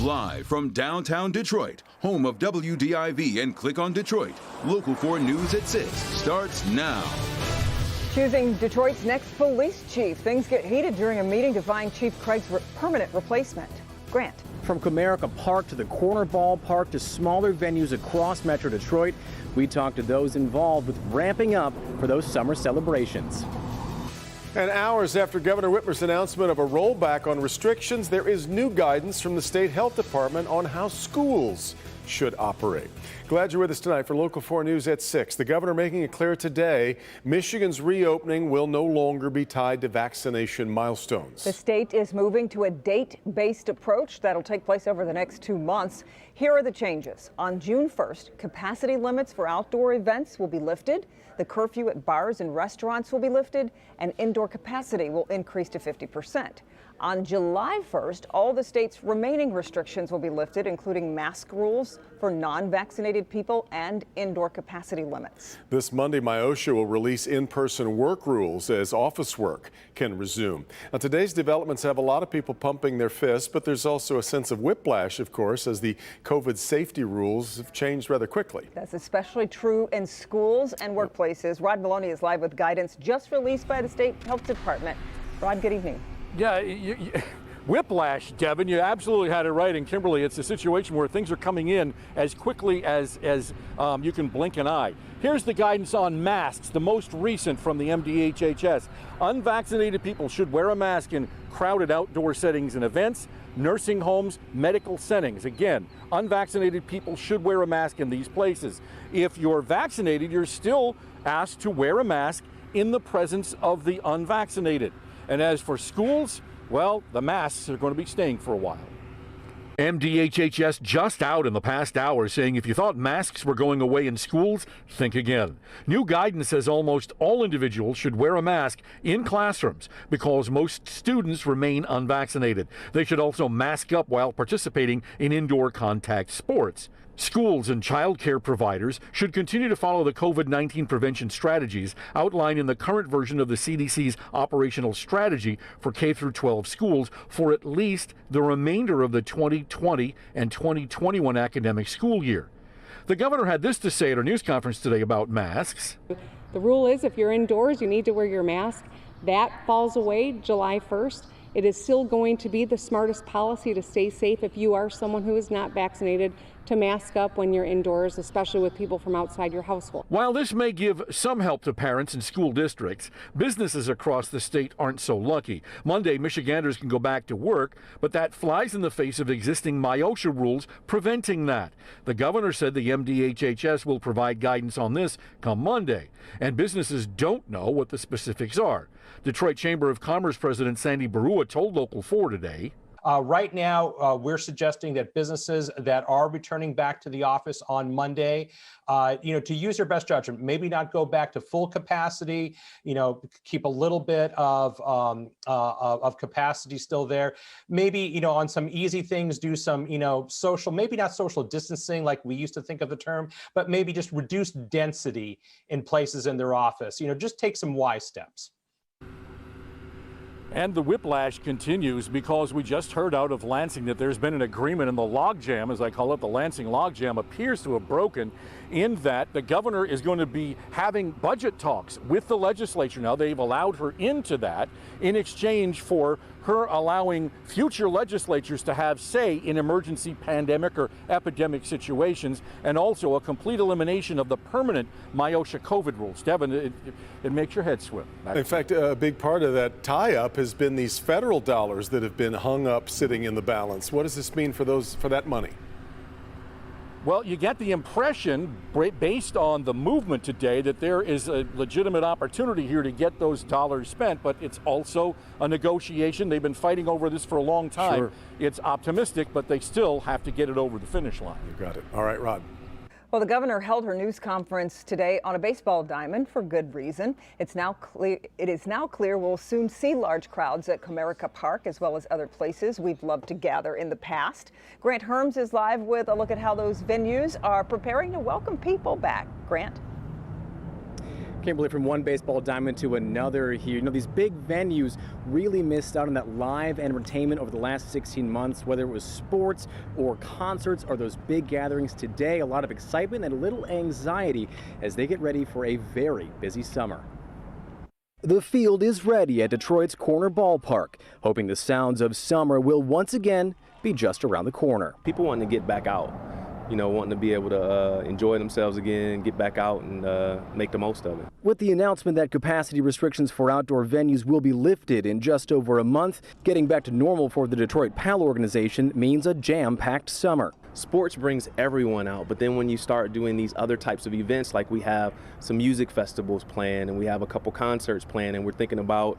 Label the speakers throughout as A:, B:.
A: Live from downtown Detroit, home of WDIV and Click on Detroit, Local 4 News at 6 starts now.
B: Choosing Detroit's next police chief. Things get heated during a meeting to find Chief Craig's permanent replacement. Grant.
C: From Comerica Park to the Corner Ballpark to smaller venues across Metro Detroit, we talked to those involved with ramping up for those summer celebrations.
D: And hours after Governor Whitmer's announcement of a rollback on restrictions, there is new guidance from the state health department on how schools should operate. Glad you're with us tonight for Local 4 News at 6. The governor making it clear today, Michigan's reopening will no longer be tied to vaccination milestones.
B: The state is moving to a date-based approach that'll take place over the next 2 months. Here are the changes. On June 1st, capacity limits for outdoor events will be lifted. The curfew at bars and restaurants will be lifted, and indoor capacity will increase to 50%. On July 1st, all the state's remaining restrictions will be lifted, including mask rules for non-vaccinated people and indoor capacity limits.
D: This Monday, MIOSHA will release in-person work rules as office work can resume. Now, today's developments have a lot of people pumping their fists, but there's also a sense of whiplash, of course, as the COVID safety rules have changed rather quickly.
B: That's especially true in schools and workplaces. Rod Maloney is live with guidance just released by the state health department. Rod, good evening.
E: Yeah, whiplash, Devin. You absolutely had it right. And Kimberly, it's a situation where things are coming in as quickly as you can blink an eye. Here's the guidance on masks, the most recent from the MDHHS. Unvaccinated people should wear a mask in crowded outdoor settings and events, nursing homes, medical settings. Again, unvaccinated people should wear a mask in these places. If you're vaccinated, you're still asked to wear a mask in the presence of the unvaccinated. And as for schools, well, the masks are going to be staying for a while. MDHHS just out in the past hour saying if you thought masks were going away in schools, think again. New guidance says almost all individuals should wear a mask in classrooms because most students remain unvaccinated. They should also mask up while participating in indoor contact sports. Schools and child care providers should continue to follow the COVID-19 prevention strategies outlined in the current version of the CDC's operational strategy for K-12 schools for at least the remainder of the 2020 and 2021 academic school year. The governor had this to say at her news conference today about masks.
F: The rule is if you're indoors, you need to wear your mask. That falls away July 1st. It is still going to be the smartest policy to stay safe if you are someone who is not vaccinated, to mask up when you're indoors, especially with people from outside your household.
E: While this may give some help to parents and school districts, businesses across the state aren't so lucky. Monday, Michiganders can go back to work, but that flies in the face of existing MIOSHA rules preventing that. The governor said the MDHHS will provide guidance on this come Monday, and businesses don't know what the specifics are. Detroit Chamber of Commerce President Sandy Barua told Local 4 today.
G: Right now, we're suggesting that businesses that are returning back to the office on Monday, to use your best judgment, maybe not go back to full capacity, keep a little bit of capacity still there. Maybe, on some easy things, do some, social, maybe not social distancing like we used to think of the term, but maybe just reduce density in places in their office. Just take some wise steps.
E: And the whiplash continues because we just heard out of Lansing that there's been an agreement, and the logjam, as I call it, the Lansing logjam, appears to have broken in that the governor is going to be having budget talks with the legislature. Now, they've allowed her into that in exchange for her allowing future legislatures to have say in emergency pandemic or epidemic situations, and also a complete elimination of the permanent MIOSHA COVID rules. Devin, it makes your head swim.
D: In fact, a big part of that tie-up has been these federal dollars that have been hung up sitting in the balance. What does this mean for that money?
E: Well, you get the impression, based on the movement today, that there is a legitimate opportunity here to get those dollars spent, but it's also a negotiation. They've been fighting over this for a long time.
D: Sure.
E: It's optimistic, but they still have to get it over the finish line.
D: You got it. All right, Rod.
B: Well, the governor held her news conference today on a baseball diamond for good reason. It is now clear we'll soon see large crowds at Comerica Park as well as other places we've loved to gather in the past. Grant Herms is live with a look at how those venues are preparing to welcome people back. Grant?
C: Kimberly, from one baseball diamond to another here. You know, these big venues really missed out on that live entertainment over the last 16 months, whether it was sports or concerts or those big gatherings. Today, a lot of excitement and a little anxiety as they get ready for a very busy summer. The field is ready at Detroit's Corner Ballpark, hoping the sounds of summer will once again be just around the corner.
H: People wanting to get back out, you know, wanting to be able to enjoy themselves again, get back out and make the most of it.
C: With the announcement that capacity restrictions for outdoor venues will be lifted in just over a month, getting back to normal for the Detroit PAL organization means a jam-packed summer.
H: Sports brings everyone out, but then when you start doing these other types of events, like we have some music festivals planned and we have a couple concerts planned and we're thinking about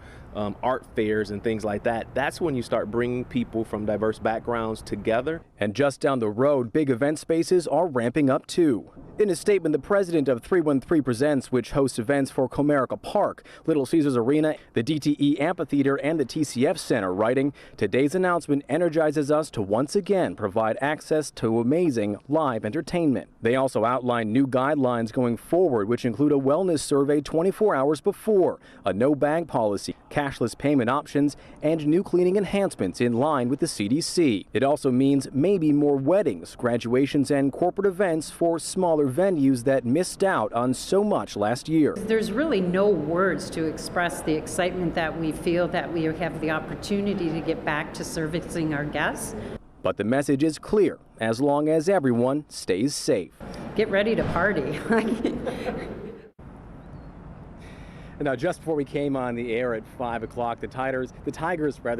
H: art fairs and things like that, that's when you start bringing people from diverse backgrounds together.
C: And just down the road, big event spaces are ramping up too. In a statement, the president of 313 Presents, which hosts events for Comerica Park, Little Caesars Arena, the DTE Amphitheater, and the TCF Center, writing, "Today's announcement energizes us to once again provide access to amazing live entertainment." They also outlined new guidelines going forward, which include a wellness survey 24 hours before, a no-bag policy, cashless payment options, and new cleaning enhancements in line with the CDC. It also means maybe more weddings, graduations, and corporate events for smaller venues that missed out on so much last year.
I: There's really no words to express the excitement that we feel that we have the opportunity to get back to servicing our guests.
C: But the message is clear, as long as everyone stays safe.
I: Get ready to party.
C: Now, just before we came on the air at 5 o'clock, the Tigers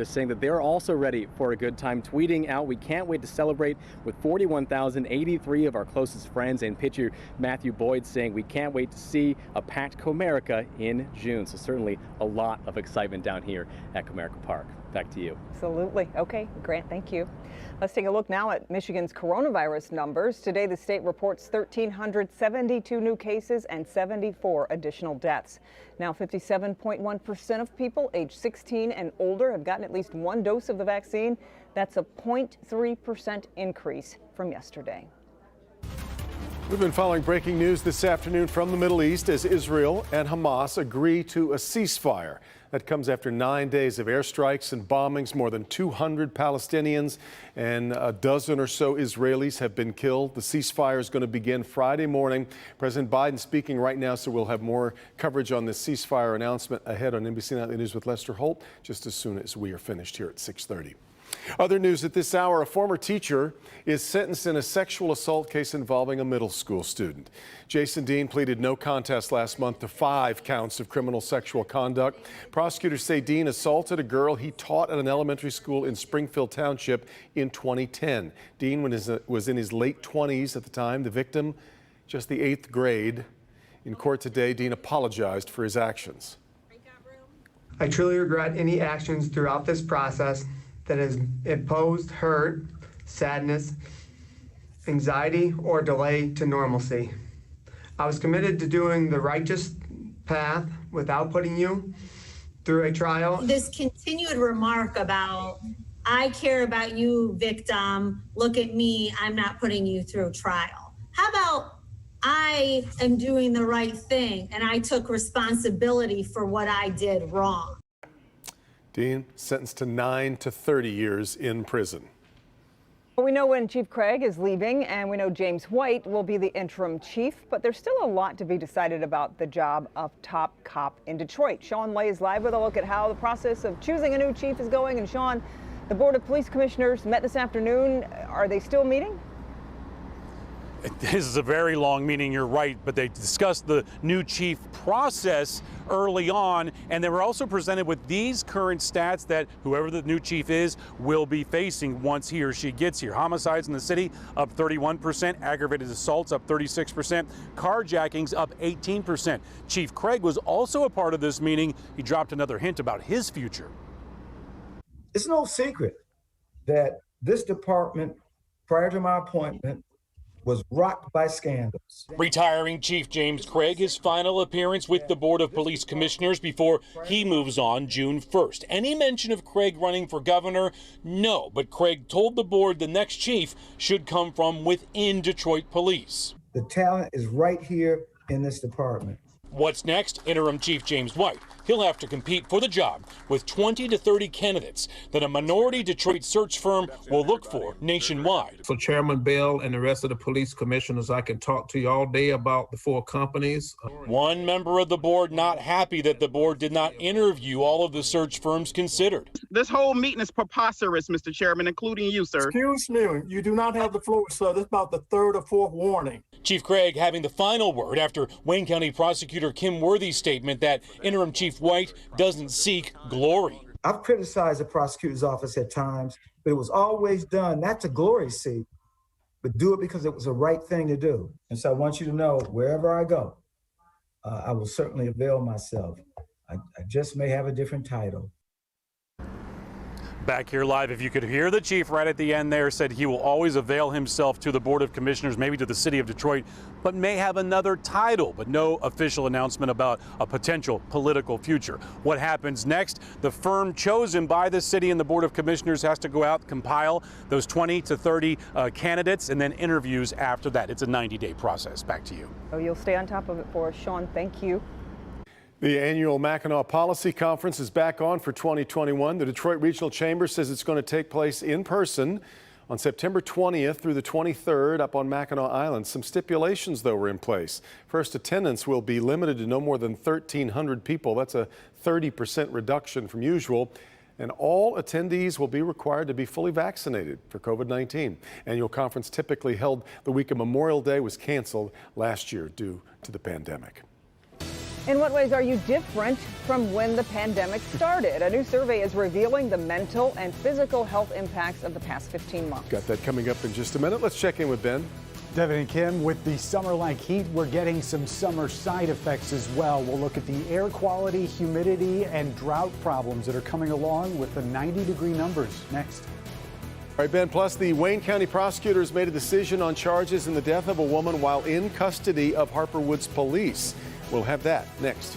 C: saying that they're also ready for a good time, tweeting out, "We can't wait to celebrate with 41,083 of our closest friends," and pitcher Matthew Boyd saying, "We can't wait to see a packed Comerica in June." So certainly a lot of excitement down here at Comerica Park. Back to you.
B: Absolutely. Okay, Grant, thank you. Let's take a look now at Michigan's coronavirus numbers. Today, the state reports 1,372 new cases and 74 additional deaths. Now, 57.1% of people aged 16 and older have gotten at least one dose of the vaccine. That's a 0.3% increase from yesterday.
D: We've been following breaking news this afternoon from the Middle East as Israel and Hamas agree to a ceasefire. That comes after 9 days of airstrikes and bombings. More than 200 Palestinians and a dozen or so Israelis have been killed. The ceasefire is going to begin Friday morning. President Biden speaking right now, so we'll have more coverage on this ceasefire announcement ahead on NBC Nightly News with Lester Holt just as soon as we are finished here at 6:30. Other news at this hour, a former teacher is sentenced in a sexual assault case involving a middle school student. Jason Dean pleaded no contest last month to 5 counts of criminal sexual conduct. Prosecutors say Dean assaulted a girl he taught at an elementary school in Springfield Township in 2010. Dean was in his late 20s at the time, the victim just the 8th grade. In court today, Dean apologized for his actions.
J: I truly regret any actions throughout this process that has imposed hurt, sadness, anxiety, or delay to normalcy. I was committed to doing the righteous path without putting you through a trial.
K: This continued remark about, "I care about you, victim, look at me, I'm not putting you through trial." How about, "I am doing the right thing and I took responsibility for what I did wrong"?
D: Dean sentenced to 9 to 30 years in prison.
B: Well, we know when Chief Craig is leaving, and we know James White will be the interim chief, but there's still a lot to be decided about the job of top cop in Detroit. Sean Lay is live with a look at how the process of choosing a new chief is going. And Sean, the Board of Police Commissioners met this afternoon. Are they still meeting?
E: This is a very long meeting, you're right, but they discussed the new chief process early on, and they were also presented with these current stats that whoever the new chief is will be facing once he or she gets here. Homicides in the city up 31%, aggravated assaults up 36%, carjackings up 18%. Chief Craig was also a part of this meeting. He dropped another hint about his future.
L: It's no secret that this department, prior to my appointment, was rocked by scandals.
M: Retiring Chief James Craig, his final appearance with the Board of Police Commissioners before he moves on June 1st. Any mention of Craig running for governor? No, but Craig told the board the next chief should come from within Detroit Police.
L: The talent is right here in this department.
M: What's next? Interim Chief James White. He'll have to compete for the job with 20 to 30 candidates that a minority Detroit search firm will look for nationwide.
N: So Chairman Bell and the rest of the police commissioners, I can talk to you all day about the 4 companies.
M: One member of the board not happy that the board did not interview all of the search firms considered.
O: This whole meeting is preposterous, Mr. Chairman, including you, sir.
P: Excuse me, you do not have the floor, sir. This is about the 3rd or 4th warning.
M: Chief Craig having the final word after Wayne County Prosecutor Kim Worthy's statement that Interim Chief White doesn't seek glory.
L: I've criticized the prosecutor's office at times, but it was always done not to glory seek, but do it because it was the right thing to do. And so I want you to know, wherever I go, I will certainly avail myself. I just may have a different title.
E: Back here live, if you could hear the chief right at the end there, said he will always avail himself to the Board of Commissioners, maybe to the city of Detroit, but may have another title, but no official announcement about a potential political future. What happens next? The firm chosen by the city and the Board of Commissioners has to go out, compile those 20 to 30 candidates, and then interviews after that. It's a 90-day process. Back to you.
B: Oh, you'll stay on top of it for us, Sean. Thank you.
D: The annual Mackinac Policy Conference is back on for 2021. The Detroit Regional Chamber says it's going to take place in person on September 20th through the 23rd up on Mackinac Island. Some stipulations, though, were in place. First, attendance will be limited to no more than 1,300 people. That's a 30% reduction from usual. And all attendees will be required to be fully vaccinated for COVID-19. Annual conference typically held the week of Memorial Day was canceled last year due to the pandemic.
B: In what ways are you different from when the pandemic started? A new survey is revealing the mental and physical health impacts of the past 15 months.
D: Got that coming up in just a minute. Let's check in with Ben.
Q: Devin and Kim, with the summer-like heat, we're getting some summer side effects as well. We'll look at the air quality, humidity, and drought problems that are coming along with the 90-degree numbers next.
D: All right, Ben, plus the Wayne County prosecutors made a decision on charges in the death of a woman while in custody of Harper Woods police. We'll have that next.